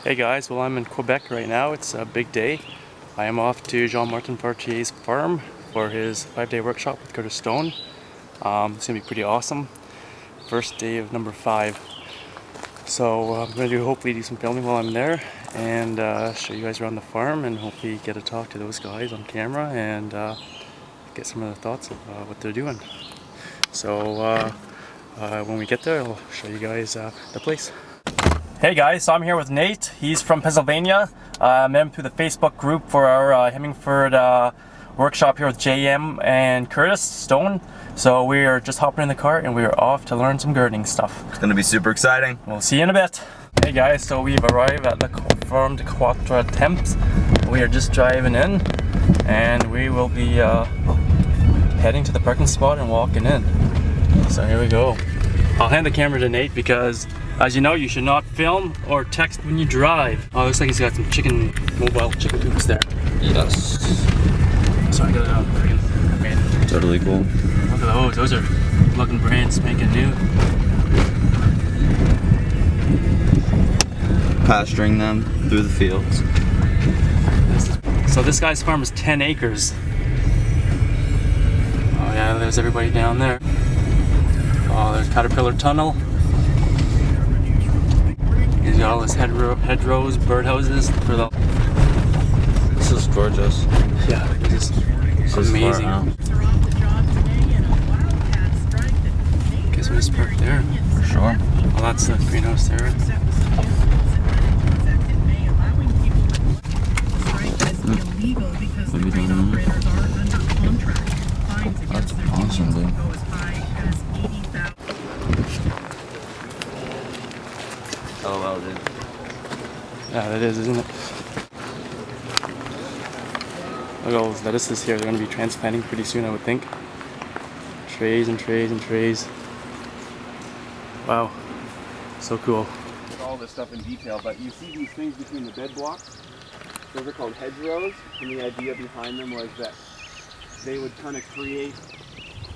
Hey guys, well I'm in Quebec right now. It's a big day. I am off to JMFortier's farm for his 5-day workshop with Curtis Stone. It's going to be pretty awesome. First day of number 5. So I'm going to hopefully do some filming while I'm there and show you guys around the farm and hopefully get to talk to those guys on camera and get some of their thoughts of what they're doing. So when we get there, I'll show you guys the place. Hey guys, so I'm here with Nate. He's from Pennsylvania. I met him through the Facebook group for our Hemingford workshop here with JM and Curtis Stone. So we are just hopping in the car and we are off to learn some gardening stuff. It's gonna be super exciting. We'll see you in a bit. Hey guys, so we've arrived at the Ferme Des Quatre-Temps. We are just driving in and we will be heading to the parking spot and walking in. So here we go. I'll hand the camera to Nate because, as you know, you should not film or text when you drive. Oh, looks like he's got some mobile chicken coops there. Yes. Sorry, I got it out. Freaking Totally cool. Look at those. Those are looking brand spanking new. Pasturing them through the fields. So this guy's farm is 10 acres. Oh yeah, there's everybody down there. Oh, there's Caterpillar Tunnel. He's got all his hedgerows, birdhouses for the... This is gorgeous. Yeah, this is amazing. Guess we just parked there. For sure. Oh, that's the greenhouse there. What are we doing now? That's awesome, dude. Oh, wow, dude. Yeah, that is, isn't it? Look at all those lettuces here. They're going to be transplanting pretty soon, I would think. Trays and trays and trays. Wow. So cool. All this stuff in detail, but you see these things between the bed blocks? Those are called hedgerows, and the idea behind them was that they would kind of create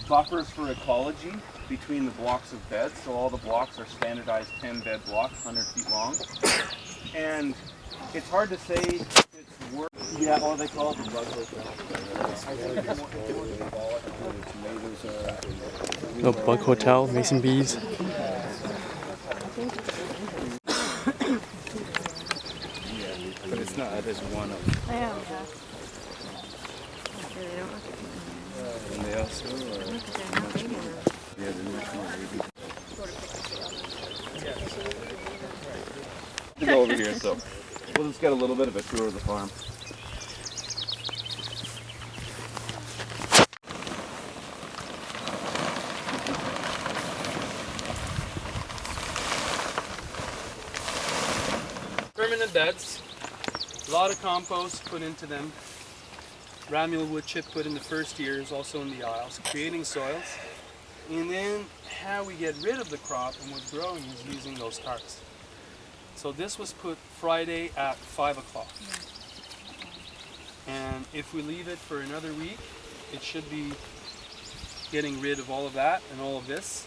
buffers for ecology between the blocks of beds. So all the blocks are standardized 10 bed blocks, 100 feet long. And it's hard to say if it's work. Yeah, what they call it the bug hotel. No bug hotel, mason bees. But it's not, it is one of them. I am, yeah. They don't look And they also are much more, yeah, they're much more baby. We'll go over here, so we'll just get a little bit of a tour of the farm. Permanent beds. A lot of compost put into them. Ramula wood chip put in the first years, also in the aisles, creating soils. And then how we get rid of the crop and what's growing is using those tarps. So this was put Friday at 5 o'clock. And if we leave it for another week, it should be getting rid of all of that and all of this.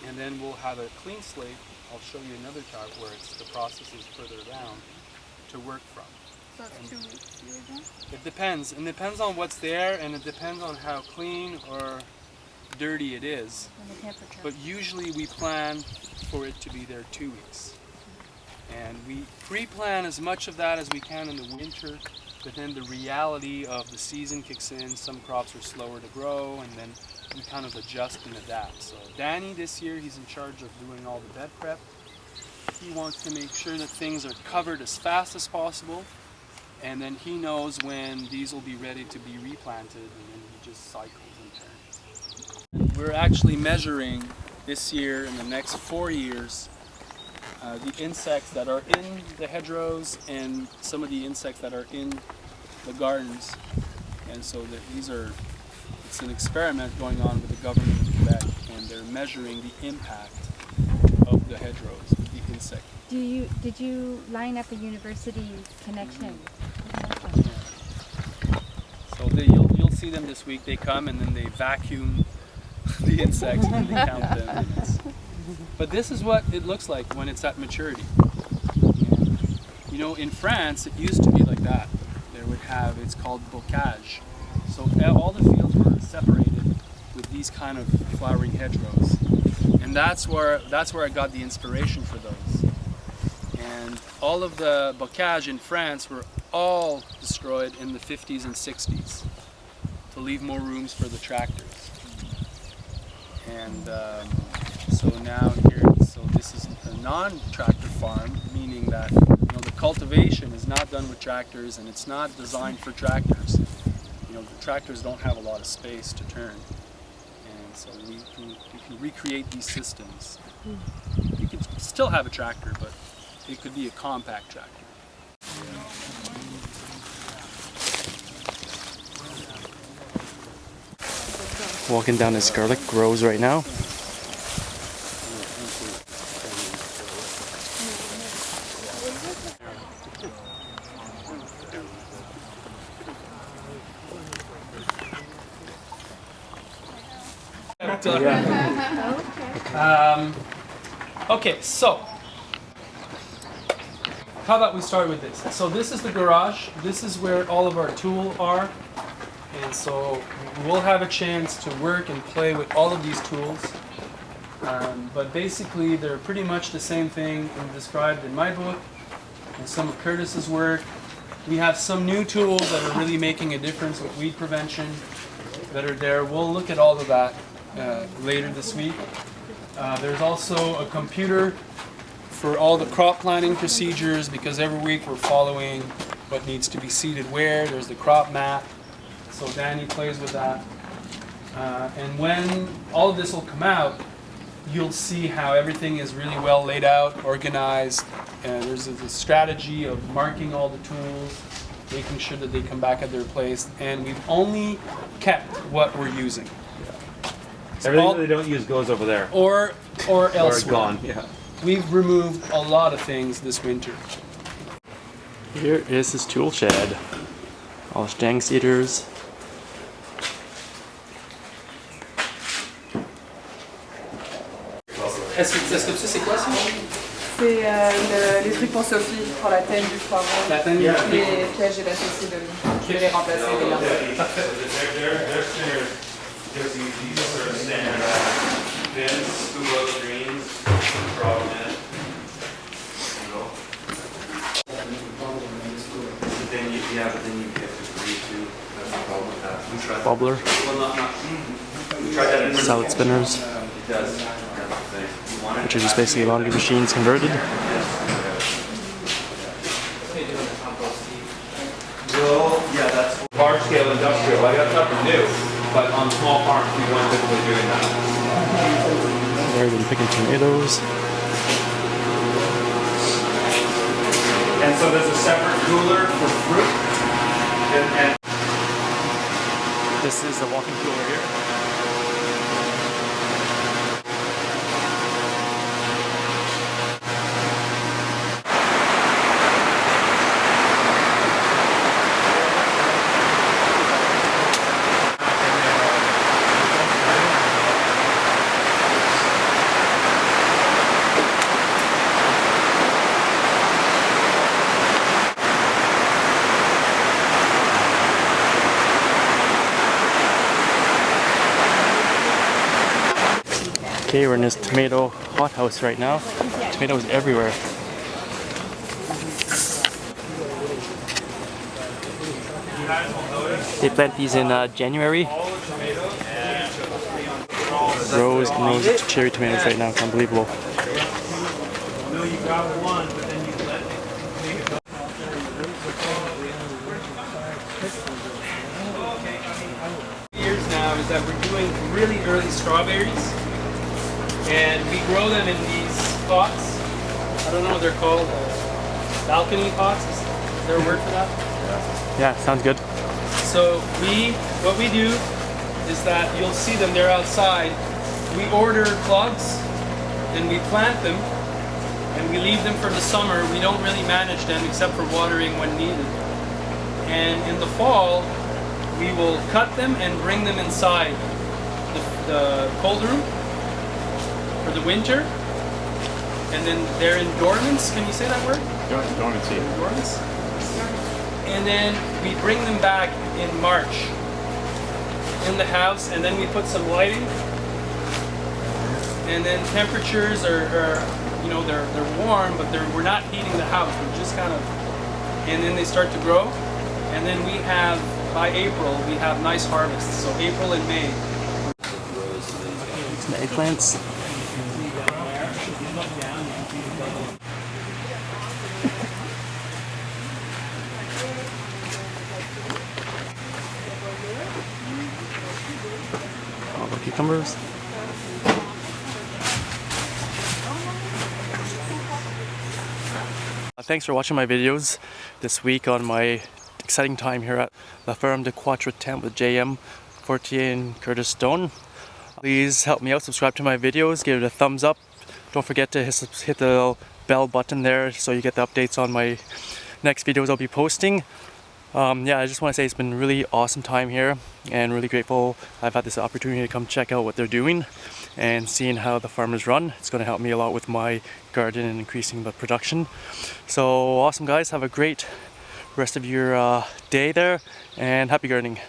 And then we'll have a clean slate. I'll show you another tarp where the process is further down to work from. So it's 2 weeks you were doing? It depends. And it depends on what's there, and it depends on how clean or dirty it is. And the temperature. But usually we plan for it to be there 2 weeks. And we pre-plan as much of that as we can in the winter, but then the reality of the season kicks in. Some crops are slower to grow, and then we kind of adjust and adapt. So Danny this year, he's in charge of doing all the bed prep. He wants to make sure that things are covered as fast as possible, and then he knows when these will be ready to be replanted, and then he just cycles and turns. We're actually measuring this year and the next 4 years the insects that are in the hedgerows and some of the insects that are in the gardens. And so it's an experiment going on with the government of Quebec, and they're measuring the impact of the hedgerows with the insect. Did you line up a university connection? So you'll see them this week. They come and then they vacuum the insects and they count them. But this is what it looks like when it's at maturity. You You know, in France, it used to be like that. They would have, it's called bocage. So all the fields were separated with these kind of flowering hedgerows. And that's where I got the inspiration for those. And all of the bocage in France were all destroyed in the 50s and 60s to leave more rooms for the tractors. And so now here, so this is a non-tractor farm, meaning that the cultivation is not done with tractors and it's not designed for tractors. The tractors don't have a lot of space to turn, and so we can recreate these systems. You can still have a tractor, but it could be a compact tractor. Walking down this garlic groves right now. Okay, so how about we start with this? So this is the garage. This is where all of our tools are, and so we'll have a chance to work and play with all of these tools. But basically, they're pretty much the same thing described in my book and some of Curtis's work. We have some new tools that are really making a difference with weed prevention that are there. We'll look at all of that later this week. There's also a computer for all the crop planting procedures, because every week we're following what needs to be seeded where. There's the crop map, so Danny plays with that. And when all of this will come out, you'll see how everything is really well laid out, organized. There's a strategy of marking all the tools, making sure that they come back at their place, and we've only kept what we're using. Everything that they don't use goes over there. Or elsewhere. Or gone, yeah. We've removed a lot of things this winter. Here is his tool shed. All his stang seeders. Est-ce que tu sais c'est quoi ça? C'est les trucs pour Sophie, pour la tête du poivron. La tête du Les poivron. pièges et la saucisse de lui. Je vais les remplacer, les gars. Their standard gives you these sort of standard bins, scoop out the greens, drop them in. Then you have to agree to. That's the problem with that. We tried that. Wobbler. Well, not. We tried that in Salad spinners. It does. That's the thing. You want it Which are just basically laundry machines converted. Well, yeah, that's large scale industrial. I got nothing new, but on small farms we weren't typically doing that. There, been picking tomatoes. And so there's a separate cooler for fruit. And This is the walking cooler here. Okay, we're in this tomato hothouse right now. Tomatoes everywhere. They plant these in January. Rows and rows of cherry tomatoes right now. It's unbelievable. no, you got one, but then you let it. Years now is that we're doing really early strawberries, and we grow them in these pots. I don't know what they're called. Balcony pots. Is there a word for that? Yeah, sounds good. So what we do is that you'll see them, they're outside. We order plugs and we plant them and we leave them for the summer. We don't really manage them except for watering when needed. And in the fall, we will cut them and bring them inside the cold room for the winter. and then they're in dormants. Can you say that word? Dormancy. Dormants. And then we bring them back in March in the house, and then we put some lighting. And then temperatures are you know, they're warm, but we're not heating the house. We're just kind of, and then they start to grow, and then we have, by April, we have nice harvests. So April and May. Some eggplants. All the cucumbers. Thanks for watching my videos this week on my exciting time here at the Ferme Des Quatre-Temps with JMFortier and Curtis Stone. Please help me out, subscribe to my videos, give it a thumbs up. Don't forget to hit the bell button there so you get the updates on my next videos I'll be posting. Yeah, I just want to say it's been a really awesome time here and really grateful I've had this opportunity to come check out what they're doing and seeing how the farm is run. It's going to help me a lot with my garden and increasing the production. So awesome guys, have a great rest of your day there and happy gardening.